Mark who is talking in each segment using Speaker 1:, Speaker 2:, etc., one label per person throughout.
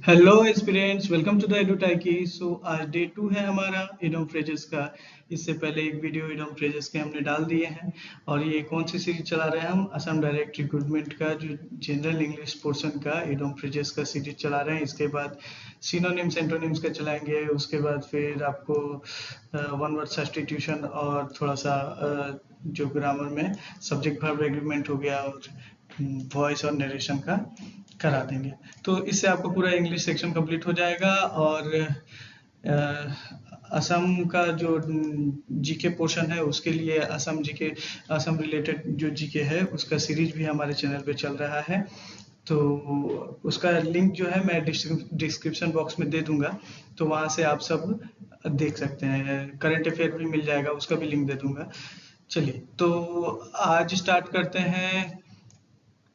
Speaker 1: Hello students, welcome to the एडुटाइकी। So आज day 2 है हमारा इडोम फ्रेजेस का। इससे पहले एक वीडियो इडोम फ्रेजेस के हमने डाल दिए हैं और ये कौन सी सीरीज चला रहे हैं हम असम डायरेक्ट रिक्रूटमेंट का जो जनरल इंग्लिश पोर्शन का इडोम फ्रेजेस का सीरीज चला रहे हैं। इसके बाद सिनोनिम्स एंटोनिम्स का चलाएंगे, उसके बाद फिर आपको वन वर्ड सब्स्टिट्यूशन और थोड़ा सा जो ग्रामर में सब्जेक्ट वर्ब एग्रीमेंट हो गया और वॉइस और नरेशन का करा देंगे। तो इससे आपका पूरा इंग्लिश सेक्शन कंप्लीट हो जाएगा और असम का जो जीके पोर्शन है उसके लिए असम जीके, असम रिलेटेड जो जीके है उसका सीरीज भी हमारे चैनल पे चल रहा है। तो उसका लिंक जो है मैं डिस्क्रिप्शन बॉक्स में दे दूंगा, तो वहाँ से आप सब देख सकते हैं। करंट अफेयर भी मिल जाएगा, उसका भी लिंक दे दूंगा। चलिए तो आज स्टार्ट करते हैं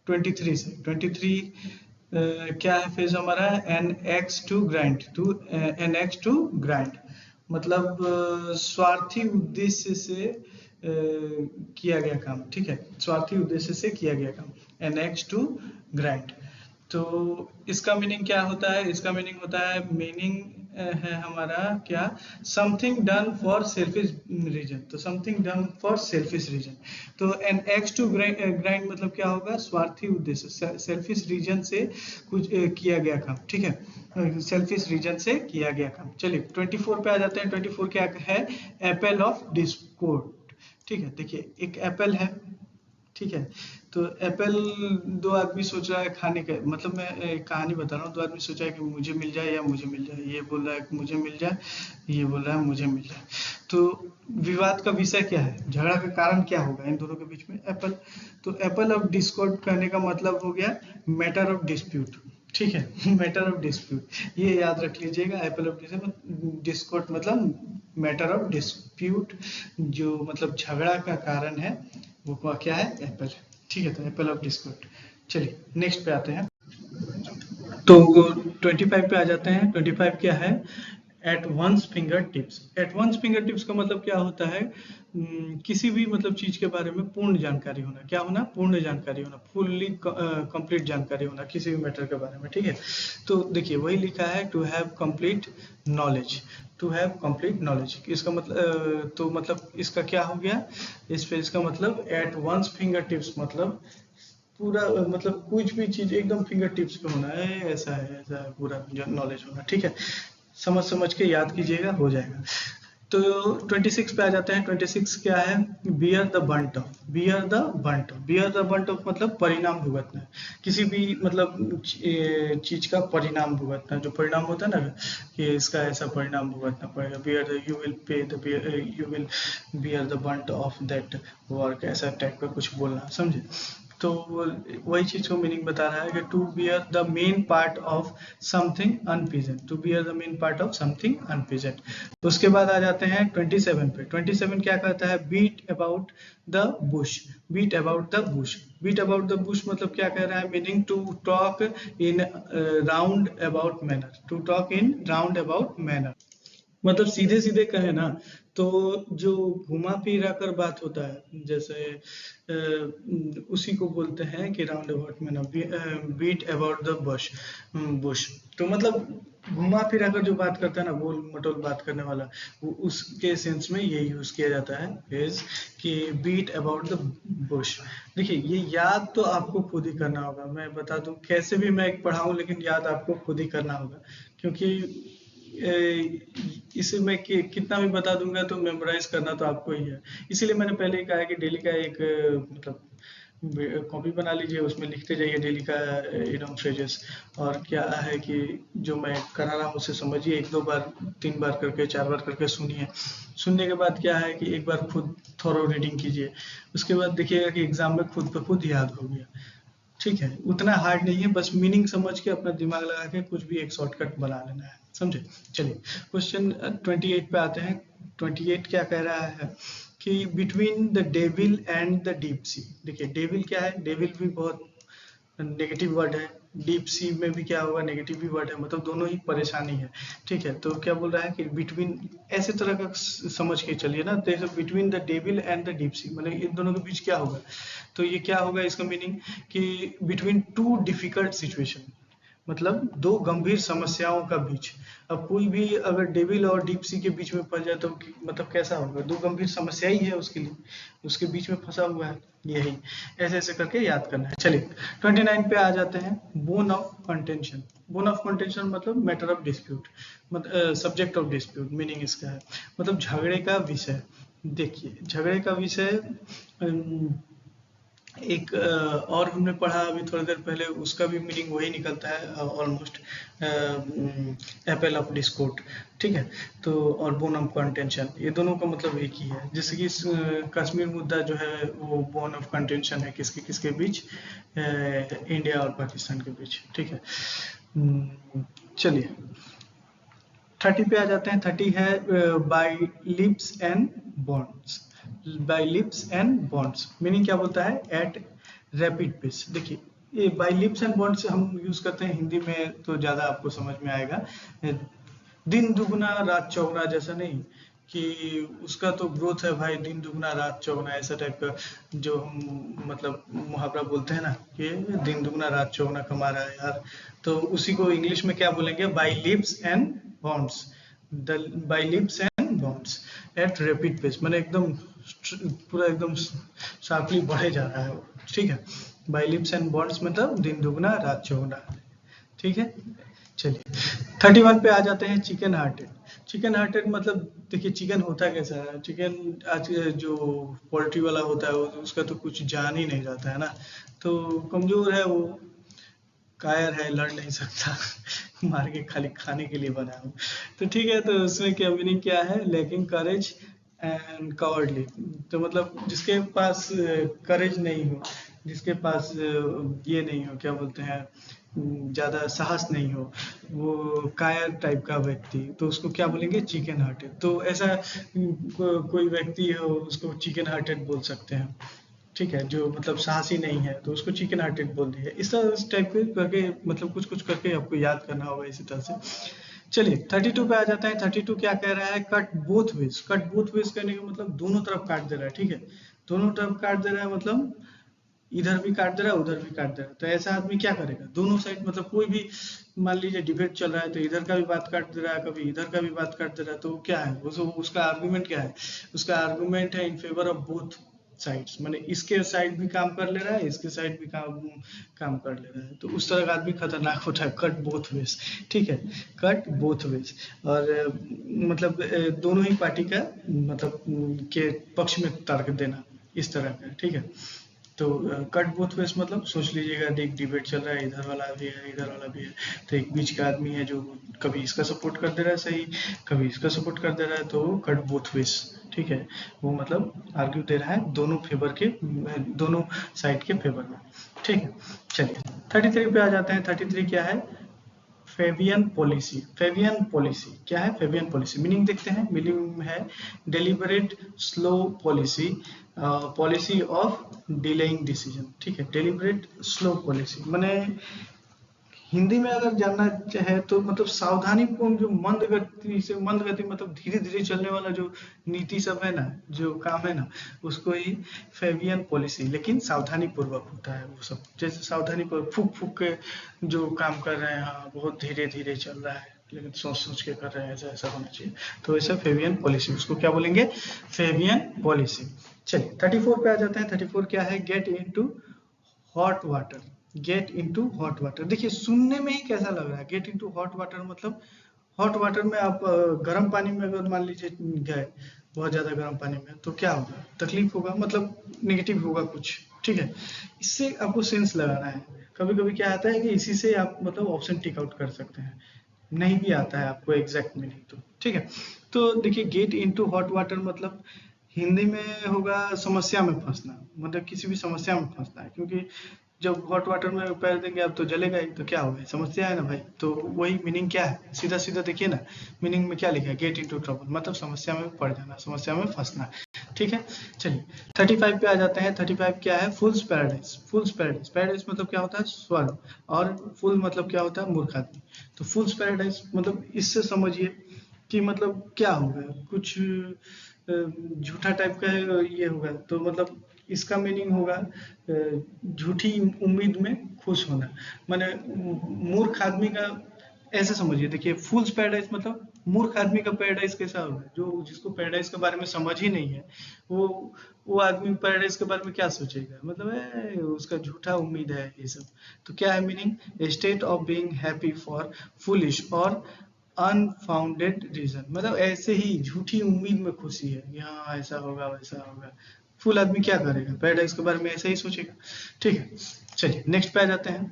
Speaker 1: 23 से। 23 क्या है फेज हमारा? An axe to grind, to an axe to grind मतलब स्वार्थी उद्देश्य से किया गया काम। ठीक है, स्वार्थी उद्देश्य से किया गया काम, एन एक्स टू ग्राइंड। तो इसका मीनिंग क्या होता है? इसका मीनिंग होता है, मीनिंग है हमारा क्या? Something done for selfish reason. तो something done for selfish reason. तो एन एक्स टू ग्राइंड मतलब क्या होगा? स्वार्थी उद्देश्य, सेल्फिश रीजन से कुछ किया गया काम। ठीक है, सेल्फिश रीजन से किया गया काम। चलिए 24 पे आ जाते हैं। 24 क्या है? Apple of Discord. ठीक है, देखिए एक एप्पल है। ठीक है, तो एप्पल दो आदमी सोच रहा है खाने का, मतलब मैं एक कहानी बता रहा हूँ। दो आदमी सोच रहा है कि मुझे मिल जाए या मुझे मिल जाए। ये बोल रहा है कि मुझे मिल जाए, ये बोल रहा है मुझे मिल जाए। तो विवाद का विषय क्या है? झगड़ा का कारण क्या होगा इन दोनों के बीच में? एप्पल। तो एप्पल ऑफ डिस्कॉर्ड कहने का मतलब हो गया मैटर ऑफ डिस्प्यूट। ठीक है, मैटर ऑफ डिस्प्यूट ये याद रख लीजिएगा। एप्पल ऑफ डिस्कॉर्ड मतलब मैटर ऑफ डिस्प्यूट, जो मतलब झगड़ा का कारण है वो क्या है? एप्पल। ठीक है, तो एप्पल ऑफ डिस्कॉर्ड। चलिए नेक्स्ट पे आते हैं। तो 25 पे आ जाते हैं। 25 क्या है? At one's finger tips. At one's finger tips का मतलब क्या होता है? किसी भी मतलब चीज के बारे में पूर्ण जानकारी होना। क्या होना? पूर्ण जानकारी होना, फुल्ली कंप्लीट जानकारी होना किसी भी मैटर के बारे में। ठीक है, तो देखिए वही लिखा है, to have complete knowledge. To have complete knowledge इसका मतलब तो मतलब इसका क्या हो गया इस पे? इसका मतलब एट वंस फिंगर टिप्स मतलब पूरा मतलब कुछ भी चीज एकदम फिंगर टिप्स पे होना है, ऐसा है पूरा नॉलेज होना। ठीक है, समझ समझ के याद कीजिएगा, हो जाएगा। तो 26 पे आ जाते हैं। 26 क्या है? Bear the brunt of. Bear the brunt of, bear the brunt of मतलब परिणाम भुगतना। किसी भी मतलब चीज का परिणाम भुगतना, जो परिणाम होता है ना कि इसका ऐसा परिणाम भुगतना पड़ेगा। Bear, you will pay the, you will bear the brunt of that work, ऐसा टाइप का कुछ बोलना, समझे? तो वही चीज को मीनिंग बता रहा है कि to bear the main part of something unpleasant. To bear the main part of something unpleasant. उसके बाद आ जाते हैं 27 पे। 27 क्या कहता है? Beat about the bush. Beat about the bush. Beat about the bush मतलब क्या कह रहा है? Meaning to talk in round about manner. To talk in round about manner मतलब सीधे सीधे कहे ना तो जो घुमा फिरा कर बात होता है, जैसे उसी को बोलते हैं कि राउंड अबाउट में ना, beat about the bush. Bush तो मतलब घुमा फिरा कर जो बात करता है ना, गोल मटोल बात करने वाला, वो उसके सेंस में ये यूज किया जाता है इज कि बीट अबाउट द बुश। देखिए ये याद तो आपको खुद ही करना होगा। मैं बता दूं कैसे भी मैं पढ़ाऊं, लेकिन याद आपको खुद ही करना होगा, क्योंकि इसे मैं कितना भी बता दूंगा तो मेमोराइज करना तो आपको ही है। इसीलिए मैंने पहले ही कहा है कि डेली का एक मतलब कॉपी बना लीजिए, उसमें लिखते जाइए डेली का इडोम फ्रेजेस। और क्या है कि जो मैं करा रहा हूँ उसे समझिए, एक दो बार, तीन बार करके, चार बार करके सुनिए। सुनने के बाद क्या है कि एक बार खुद थोरो रीडिंग कीजिए। उसके बाद देखिएगा कि एग्जाम में खुद ब खुद याद हो गया। ठीक है, उतना हार्ड नहीं है, बस मीनिंग समझ के अपना दिमाग लगा के कुछ भी एक शॉर्टकट बना लेना है, समझे? चलिए क्वेश्चन 28 पे आते हैं। 28 क्या कह रहा है कि between the devil and the deep sea. देखिए डेविल क्या है? डेविल भी बहुत नेगेटिव वर्ड है। डीप सी में भी क्या होगा? नेगेटिव भी वर्ड है, मतलब दोनों ही परेशानी है। ठीक है, तो क्या बोल रहा है कि बिटवीन, ऐसे तरह का समझ के चलिए ना, तो between the devil and the deep sea मतलब इन दोनों के बीच क्या होगा? तो ये क्या होगा इसका मीनिंग कि बिटवीन टू डिफिकल्ट सिचुएशन, मतलब दो गंभीर समस्याओं का बीच। अब कोई भी अगर डेविल और डीप सी के बीच में फंस जाए तो मतलब कैसा होगा, दो गंभीर समस्या ही है उसके लिए, उसके बीच में फंसा हुआ है, यही ऐसे ऐसे करके याद करना है। चलिए 29 पे आ जाते हैं, bone of contention. Bone of contention मतलब मैटर ऑफ डिस्प्यूट, मतलब सब्जेक्ट ऑफ डिस्प्यूट, मीनिंग इसका है मतलब झगड़े का विषय। देखिए झगड़े का विषय एक और हमने पढ़ा अभी थोड़ी देर पहले, उसका भी मीनिंग वही निकलता है ऑलमोस्ट, एपल ऑफ डिस्कोर्ड, ठीक है। तो और बोन ऑफ कंटेंशन, ये दोनों का मतलब एक ही है। जैसे कि कश्मीर मुद्दा जो है वो बोन ऑफ कंटेंशन है किसके किसके बीच, इंडिया और पाकिस्तान के बीच, ठीक है। चलिए 30 पे आ जाते हैं। 30 है by leaps and bounds. By leaps and bounds meaning क्या बोलता है, एट रैपिड पेस। देखिए ये बाय लिप्स एंड बॉन्ड्स हम यूज करते हैं हिंदी में तो ज्यादा आपको समझ में आएगा, दिन दुगना रात चौगुना जैसा नहीं कि उसका तो ग्रोथ है भाई, दिन दुगना रात चौगुना ऐसा टाइप का जो हम मतलब मुहावरा बोलते हैं ना कि दिन दुगना रात चौगुना कमा रहा है यार, तो उसी को इंग्लिश में क्या बोलेंगे, by leaps and bounds. By leaps and bounds at rapid pace, मैंने एकदम पूरा एकदम शार्पली बढ़े जा रहा है वो, ठीक है। बाय लिप्स एंड बॉन्ड्स मतलब दिन दुगना रात चौगुना, ठीक है। चलिए 31 पे आ जाते हैं, चिकन हार्टेड। चिकन हार्टेड मतलब देखिए चिकन होता कैसा है, चिकन आज जो पोल्ट्री वाला होता है उसका तो कुछ जान ही नहीं रहता है ना, तो कमजोर है वो, कायर है, लड़ नहीं सकता मार के खाली खाने के लिए बना हूँ, तो ठीक है। तो उसमें क्या मीनिंग क्या है, लैकिंग करेज एंड कवर्डली, तो मतलब जिसके पास करेज नहीं हो, जिसके पास ये नहीं हो, क्या बोलते हैं, ज्यादा साहस नहीं हो, वो कायर टाइप का व्यक्ति, तो उसको क्या बोलेंगे, चिकन हार्टेड। तो ऐसा कोई व्यक्ति हो उसको चिकन हार्टेड बोल सकते हैं, ठीक है, जो मतलब साहसी नहीं है तो उसको चिकन हार्टेड बोल दिया। इस टाइप के करके मतलब कुछ कुछ करके आपको याद करना होगा इसी तरह से। चलिए 32 पे आ जाता है। 32 क्या कह रहा है, cut both ways. Cut both ways करने का मतलब दोनों तरफ काट दे रहा है, ठीक है। दोनों तरफ काट दे रहा है मतलब इधर भी काट दे रहा है उधर भी काट दे रहा है, तो ऐसा आदमी क्या करेगा, दोनों साइड मतलब कोई भी मान लीजिए डिबेट चल रहा है तो इधर का भी बात काट दे रहा है, कभी इधर का भी बात काट दे रहा है, तो क्या है उसका आर्गुमेंट क्या है, उसका आर्गुमेंट है in favour of both sides, माने इसके साइड भी काम कर ले रहा है, इसके साइड भी काम काम कर ले रहा है, तो उस तरह का आदमी खतरनाक होता है, कट बोथ वेज, ठीक है। कट बोथ वेज, और मतलब दोनों ही पार्टी का मतलब के पक्ष में तर्क देना, इस तरह का, ठीक है। तो कट बोथ वेज मतलब सोच लीजिएगा, एक डिबेट चल रहा है, इधर वाला भी है इधर वाला भी है, तो एक बीच का आदमी है जो कभी इसका सपोर्ट कर दे रहा है सही, कभी इसका सपोर्ट कर दे रहा है, तो कट बोथ वेज, ठीक है। वो मतलब आर्ग्यू दे रहा है दोनों फेवर के, दोनों साइड के फेवर में, ठीक है। चलिए 33 पे आ जाते हैं। 33 क्या है, फेबियन पॉलिसी। फेबियन पॉलिसी क्या है, फेबियन पॉलिसी मीनिंग देखते हैं। मीनिंग है deliberate slow policy, policy of delaying decision, ठीक है। डेलिबरेट स्लो पॉलिसी माने हिंदी में अगर जानना चाहे तो मतलब सावधानी पूर्ण, जो मंद गति से, मंद गति मतलब धीरे धीरे चलने वाला जो नीति सब है ना, जो काम है ना, उसको ही फेबियन पॉलिसी, लेकिन सावधानी पूर्वक होता है वो सब। जैसे सावधानी पूर्वक फूक फूक के जो काम कर रहे हैं, हाँ बहुत धीरे धीरे चल रहा है लेकिन सोच सोच के कर रहे हैं, ऐसा ऐसा होना चाहिए, तो ऐसा फेबियन पॉलिसी, उसको क्या बोलेंगे, फेबियन पॉलिसी। चलिए 34 पे आ जाते हैं। 34 क्या है, get into hot water. Get into hot water, देखिए सुनने में ही कैसा लग रहा है, गेट इनटू हॉट वाटर मतलब हॉट वाटर में आप गर्म पानी में अगर मान लीजिए गए बहुत ज्यादा गर्म पानी में, तो क्या होगा, तकलीफ होगा, मतलब नेगेटिव होगा कुछ, ठीक है। इससे आपको सेंस लगाना है। कभी कभी क्या आता है कि इसी से आप मतलब ऑप्शन टिक आउट कर सकते हैं, नहीं भी आता है आपको एग्जैक्ट मीनिंग तो, ठीक है। तो देखिए गेट इनटू हॉट वाटर मतलब हिंदी में होगा समस्या में फंसना, मतलब किसी भी समस्या में फंसना है, क्योंकि जब हॉट वाटर में पैर देंगे आप तो जलेगा ही, तो क्या होगा, समस्या है ना भाई, तो वही मीनिंग क्या है, सीधा सीधा देखिए ना, मीनिंग में क्या लिखा है, गेट इनटू ट्रबल मतलब समस्या में पड़ जाना, समस्या में फंसना, ठीक है। चलिए 35 पे आ जाते हैं। 35 क्या है, फूल्स पैराडाइज। फूल्स पैराडाइज, पैराडाइज मतलब क्या होता है, स्वर्ग, और फुल मतलब क्या होता है, मूर्ख आदमी। तो फूल्स पैराडाइज मतलब इससे समझिए कि मतलब क्या होगा, कुछ झूठा टाइप का है ये होगा, तो मतलब इसका मीनिंग होगा झूठी उम्मीद में खुश होना। माने मूर्ख आदमी का, ऐसे समझिए, देखिए फूल्स पैराडाइज मतलब मूर्ख आदमी का पैराडाइज कैसा होगा, जो जिसको पैराडाइज के बारे में समझ ही नहीं है, वो वो आदमी पैराडाइज के बारे में क्या सोचेगा, मतलब उसका झूठा उम्मीद है ये सब। तो क्या है meaning, state of being happy for foolish और अनफाउंडेड रीजन, मतलब ऐसे ही झूठी उम्मीद में खुशी है, यहाँ ऐसा होगा वैसा होगा। फुल आदमी क्या करेगा, पैराडाइज के बारे में ऐसे ही सोचेगा। ठीक है, चलिए नेक्स्ट पे आ जाते हैं।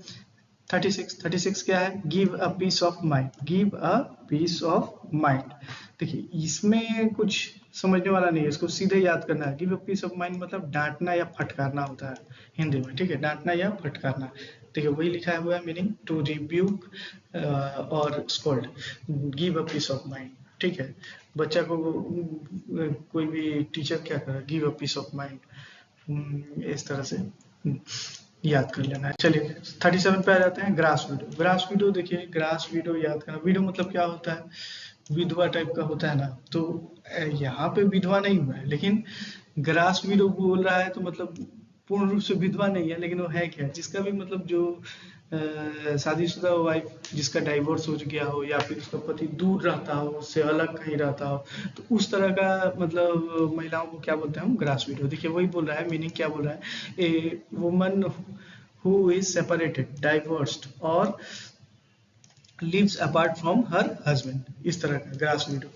Speaker 1: 36 क्या है, give a piece of mind, give a piece of mind. देखिए इसमें कुछ समझने वाला नहीं है, इसको सीधे याद करना है। Give a piece of mind मतलब डांटना या फटकारना होता है हिंदी में, ठीक है, डांटना या फटकारना। देखिए वही लिखा हुआ है मीनिंग, टू रिब्यूक और scold, give a piece of mind. ठीक है, बच्चा को कोई भी टीचर क्या करे, give a piece of mind, इस तरह से याद कर लेना है। चलिए 37 पे आ जाते हैं, ग्रास वीडो। ग्रास वीडो देखिए, ग्रास वीडो याद करना, वीडो मतलब क्या होता है, विधवा टाइप का होता है ना, तो यहाँ पे विधवा नहीं हुआ है, लेकिन ग्रास वीडो बोल रहा है तो मतलब पूर्ण रूप से विधवा नहीं है, लेकिन वो है क्या, जिसका भी मतलब जो शादीशुदा वाइफ जिसका डाइवोर्स हो गया हो, या फिर उसका पति दूर रहता हो, उससे अलग कहीं रहता हो, तो उस तरह का मतलब महिलाओं को क्या बोलते हैं हम, ग्रास वीडो। देखिए वही बोल रहा है, मीनिंग क्या बोल रहा है, a woman who is separated, divorced और lives apart from her husband, इस तरह का ग्रास विडो,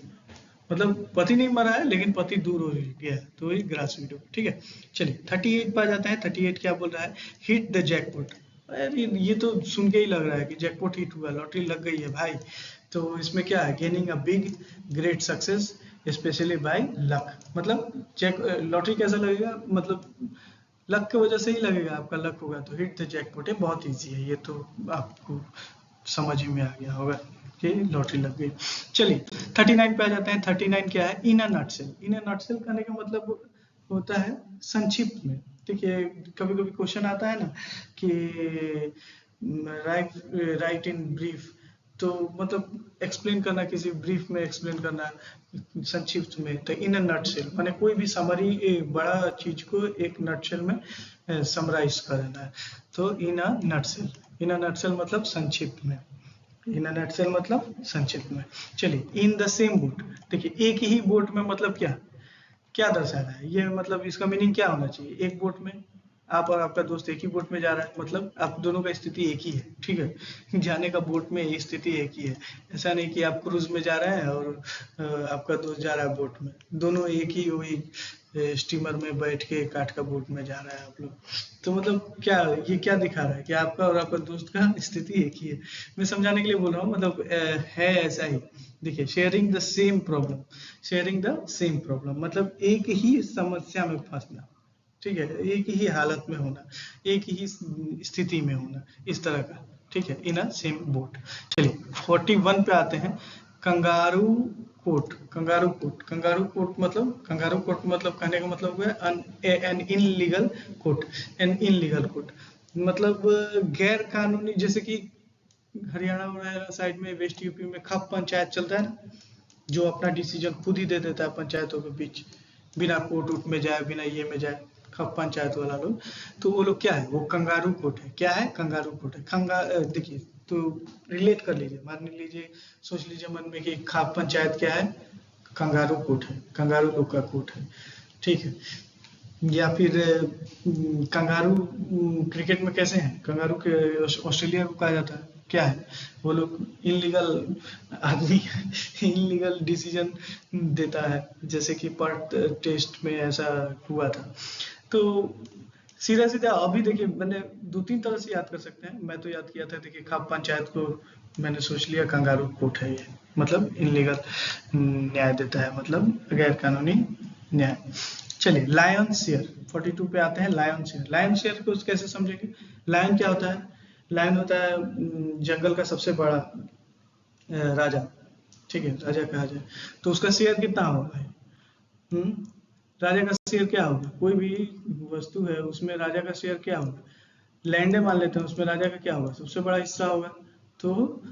Speaker 1: मतलब पति नहीं मरा है लेकिन पति दूर हो गया है, तो ये ग्रास विडो। ठीक है, चलिए 38 पे आ जाते हैं। 38 क्या बोल रहा है, हिट द जैकपॉट। अरे ये तो सुन के ही लग रहा है कि जैकपॉट हिट हुआ, लॉटरी लग गई है भाई। तो इसमें क्या है, gaining a big great success specially by luck, मतलब लॉटरी कैसा लगेगा, मतलब लक की वजह से ही लगेगा, आपका लक होगा तो हिट द जैकपॉट है, बहुत इजी है ये तो, आपको समझ ही में आ गया होगा कि लॉटरी लग गई। चलिए 39 पे आ जाते हैं। 39 क्या है, इन अ नटसेल। इन अ नटसेल कहने का मतलब होता है संक्षिप्त में। देखिए कभी कभी क्वेश्चन आता है ना कि राइट राइट इन ब्रीफ, तो मतलब एक्सप्लेन करना, किसी ब्रीफ में एक्सप्लेन करना संक्षिप्त में, तो इन अ नटसेल माने कोई भी समरी, एक बड़ा चीज को एक नटसेल में समराइज करना है, तो इन अ नटसेल। इन अ नटसेल मतलब संक्षिप्त में, इन अ नटसेल मतलब संक्षिप्त में। चलिए इन द सेम बोट, देखिए एक ही बोट में मतलब क्या क्या दर्शा रहा है, ये मतलब इसका मीनिंग क्या होना चाहिए, एक बोट में आप और आपका दोस्त एक ही बोट में जा रहा है, मतलब आप दोनों का स्थिति एक ही है। ठीक है, जाने का बोट में स्थिति एक ही है, ऐसा नहीं कि आप क्रूज में जा रहे हैं और आपका दोस्त जा रहा है बोट में, दोनों एक ही वही स्टीमर में बैठ के काठ का बोट में जा रहा है आप लोग। तो मतलब क्या ये क्या दिखा रहा है कि आपका और आपका दोस्त का स्थिति एक ही है। मैं समझाने के लिए बोल रहा हूँ, मतलब है ऐसा ही। देखिए sharing the same problem, sharing the same problem मतलब एक ही समस्या में फंसना, ठीक है, एक ही हालत में होना, एक ही स्थिति में होना, इस तरह का। ठीक है, इन अ सेम बोट। चलिए 41 पे आते हैं, kangaroo court. Kangaroo court, kangaroo court मतलब, कंगारू कोट मतलब कहने का मतलब हुआ an illegal court, an illegal court मतलब गैर कानूनी, जैसे कि हरियाणा वगैरह साइड में, वेस्ट यूपी में खप पंचायत चलता है ना, जो अपना डिसीजन खुद ही दे देता है पंचायतों के बीच, बिना कोर्ट उट में जाए, बिना ये में जाए, खप पंचायत वाला लोग, तो वो लोग क्या है, वो कंगारू कोर्ट है। क्या है, कंगारू कोर्ट है। देखिए तो रिलेट कर लीजिए, मान लीजिए, सोच लीजिए मन में कि खप पंचायत क्या है, कंगारू कोर्ट है, कंगारू लोग का कोर्ट है। ठीक है, या फिर कंगारू क्रिकेट में कैसे हैं, कंगारू के ऑस्ट्रेलिया को कहा जाता है, क्या है, वो लोग इनलीगल आदमी इनलीगल डिसीजन देता है, जैसे कि पर्थ टेस्ट में ऐसा हुआ था। तो सीधा सीधा अभी देखिए, मैंने 2-3 तरह से याद कर सकते हैं, मैं तो याद किया था, देखिए खाप पंचायत को मैंने सोच लिया कंगारू कोर्ट है ये, मतलब इनलीगल न्याय देता है, मतलब गैर कानूनी न्याय। चलिए लायन शेयर 42 पे आते हैं। लायन शेयर, लायन शेयर को कैसे समझेंगे, लायन क्या होता है, लायन होता है जंगल का सबसे बड़ा राजा। ठीक है, राजा कहा जाए तो उसका शेयर कितना होगा भाई, राजा का शेयर क्या होगा, कोई भी वस्तु है उसमें राजा का शेयर क्या होगा, लैंड मान लेते हैं, उसमें राजा का क्या होगा, सबसे बड़ा हिस्सा होगा। तो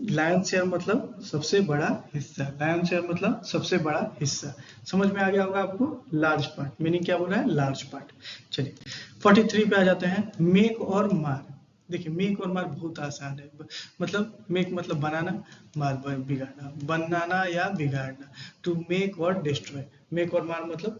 Speaker 1: लायन शेयर मतलब सबसे बड़ा हिस्सा, लायन शेयर मतलब सबसे बड़ा हिस्सा, समझ में आ गया होगा आपको। लार्ज पार्ट मीनिंग क्या बोल रहा है, लार्ज पार्ट। चलिए 43 पे आ जाते हैं, मेक और मार। देखिए मेक और मार बहुत आसान है, मतलब मेक मतलब बनाना, मार बिगाड़ना, बनाना या बिगाड़ना। टू मेक और डिस्ट्रॉय, मेक और मार मतलब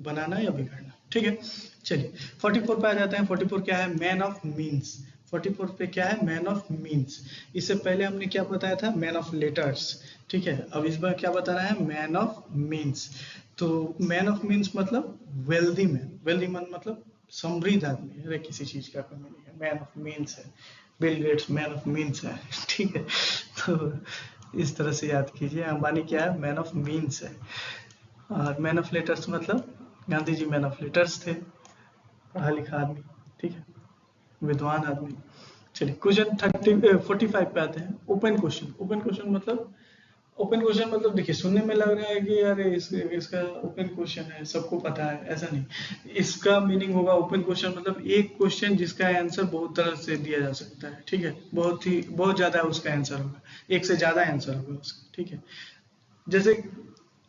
Speaker 1: बनाना या बिगाड़ना, ठीक है। चलिए 44 पे आ जाते हैं। 44 क्या है? Man of means. 44 पे क्या है? Man of means. इससे पहले हमने क्या बताया था? मैन ऑफ लेटर्स, ठीक है। अब इस बार क्या बताना है? Man of means. तो मैन ऑफ मीन्स मतलब वेल्दी मैन, वेल्दी मैन मतलब समृद्ध आदमी, अरे किसी चीज का कमी नहीं है, मैन ऑफ मीन्स है। Bill Gates man of means है, ठीक है। तो इस तरह से याद कीजिए, अंबानी क्या है? मैन ऑफ मीन्स है। और मैन ऑफ लेटर्स मतलब Gandhi ji man of letters थे, पढ़ा लिखा आदमी, ठीक है, विद्वान आदमी। चलिए क्वेश्चन 45 पे आते हैं। Open question. ओपन क्वेश्चन मतलब, ओपन क्वेश्चन मतलब देखिए सुनने में लग रहा है कि यार इसका ओपन क्वेश्चन है, सबको पता है, ऐसा नहीं। इसका मीनिंग होगा ओपन क्वेश्चन मतलब एक क्वेश्चन जिसका आंसर बहुत तरह से दिया जा सकता है, ठीक है, बहुत ज्यादा उसका आंसर होगा, एक से ज्यादा आंसर होगा उसका, ठीक है। जैसे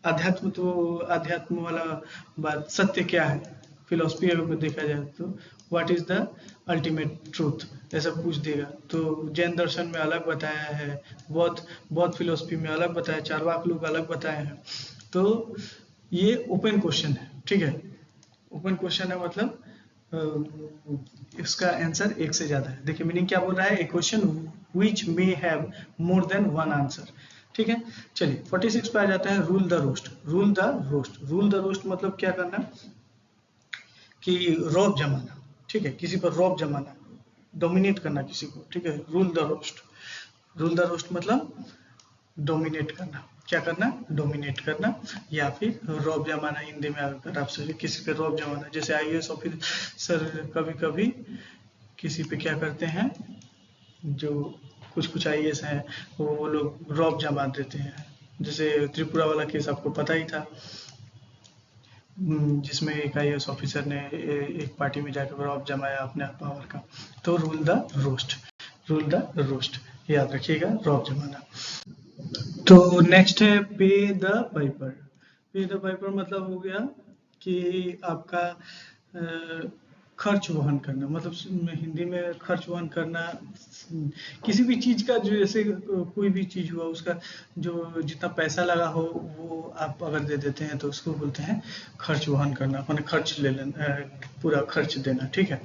Speaker 1: अध्यात्म, तो अध्यात्म वाला बात, सत्य क्या है, फिलोसफी में देखा जाए तो what is the ultimate truth, ऐसा पूछ देगा। तो जैन दर्शन में अलग बताया है, बौद्ध बौद्ध फिलोसफी में अलग बताया, चारवाक लोग अलग बताए हैं। तो ये ओपन क्वेश्चन है, ठीक है। ओपन क्वेश्चन है मतलब इसका आंसर एक से ज्यादा है। देखिए मीनिंग क्या बोल रहा है? A question which may have more than one answer, ठीक है। चलिए 46 पे आ जाता है। Rule the roost. Rule the roost, rule the roost मतलब क्या करना? कि रौब जमाना, ठीक है, किसी पर रौब जमाना, डोमिनेट करना किसी को, ठीक है। Rule the roost, rule the roost मतलब डोमिनेट करना, क्या करना? डोमिनेट करना, या फिर रौब जमाना। हिंदी में अगर आप से किसी पे रौब जमाना, जैसे आईएएस ऑफिसर कभी कभी किसी पे क्या करते हैं, जो कुछ कुछ आईएएस हैं वो लोग रौब जमा देते हैं। जैसे त्रिपुरा वाला केस आपको पता ही था, जिसमें एक आईएएस ऑफिसर ने एक पार्टी में जाकर रौब जमाया अपने पावर का। तो rule the roost, rule the roast, याद रखिएगा, रौब जमाना। तो नेक्स्ट है पे द पाइपर। पे द पाइपर मतलब हो गया कि आपका खर्च वहन करना, मतलब हिंदी में खर्च वहन करना, किसी भी चीज का, जो जैसे कोई भी चीज हुआ उसका जो जितना पैसा लगा हो वो आप अगर दे देते हैं तो उसको बोलते हैं खर्च वहन करना, मैंने खर्च ले लेना, पूरा खर्च देना, ठीक है।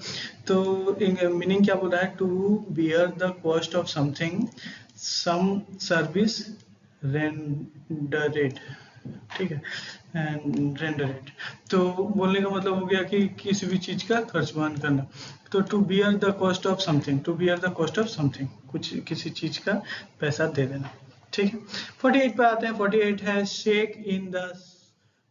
Speaker 1: तो मीनिंग क्या बोल रहा है? To bear the cost of something, some service rendered, ठीक है, एंड रेंडरेड। तो बोलने का मतलब हो गया कि किसी भी चीज का खर्च वहन करना। तो to bear the cost of something, to bear the cost of something, कुछ किसी चीज का पैसा दे देना, ठीक है। 48 पे आते हैं। 48 है shake in the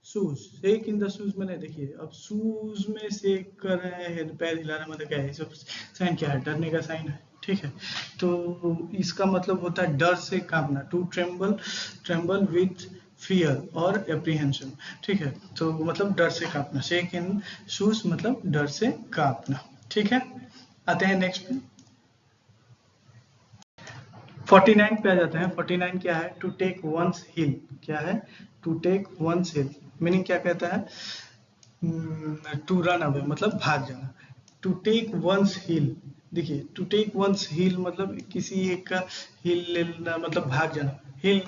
Speaker 1: shoes. Shake in the shoes मैंने, देखिए अब शूज में शेक कर रहे हैं, पैर हिलाना मतलब क्या है? सब साइन क्या है? डरने का साइन है, ठीक है। तो इसका मतलब होता है डर से कांपना, to tremble, tremble with fear और एप्रीहेंशन, ठीक है। तो मतलब डर से कांपना, शेक इन शूज मतलब डर से कांपना, ठीक है। आते हैं नेक्स्ट पे। 49 पे आ जाते हैं। 49 क्या है? To take one's heel. क्या है? To take one's heel. Meaning क्या कहता है? टू रन अवे मतलब भाग जाना। टू टेक वंस हिल, देखिए टू टेक वंस हिल मतलब किसी एक का हिल लेना, मतलब भाग जाना। हिल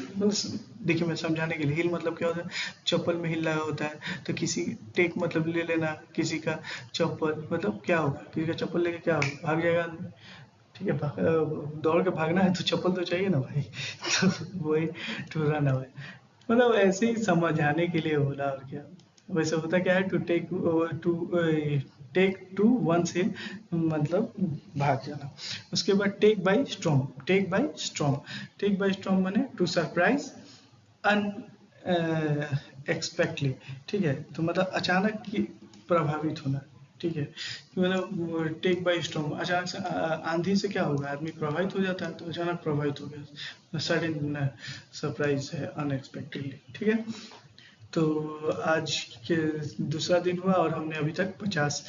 Speaker 1: देखिए मैं समझाने के लिए, हिल मतलब क्या होता है? चप्पल में हिल लगा होता है, तो किसी टेक मतलब ले लेना किसी का चप्पल, मतलब क्या होगा? किसी का चप्पल लेके क्या होगा? भाग जाएगा आदमी, ठीक है। दौड़ के भागना है तो चप्पल तो चाहिए ना भाई। तो वही टू रन अवे, मतलब ऐसे ही समझाने के लिए बोला, और क्या। वैसे होता क्या है? टू टेक टू वन से मतलब भाग जाना। उसके बाद take by storm. Take by storm, take by storm माने टू सरप्राइज अन एक्सपेक्टली, ठीक है। तो मतलब अचानक की प्रभावित होना, ठीक है। कि मतलब टेक बाय स्टॉर्म, अचानक से आंधी से क्या होगा? आदमी प्रभावित हो जाता है, तो अचानक प्रभावित हो गया, सडन सरप्राइज है, अनएक्सपेक्टेडली, ठीक है। तो आज के दूसरा दिन हुआ और हमने अभी तक 50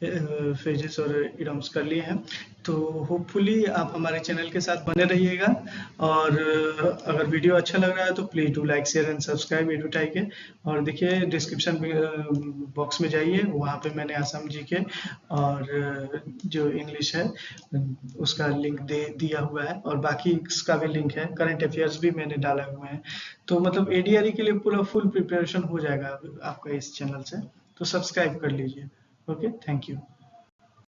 Speaker 1: फेजेस और इडम्स कर लिए हैं। तो होपफुली आप हमारे चैनल के साथ बने रहिएगा, और अगर वीडियो अच्छा लग रहा है तो please do like share and subscribe Edutai के। और देखिए डिस्क्रिप्शन बॉक्स में जाइए, वहाँ पे मैंने असम जी के और जो इंग्लिश है उसका लिंक दे दिया हुआ है, और बाकी इसका भी लिंक है, करंट अफेयर्स भी मैंने डाला हुआ है। तो मतलब एडीआरई के लिए पूरा फुल प्रिपरेशन हो जाएगा आपका इस चैनल से, तो सब्सक्राइब कर लीजिए। Okay, thank you.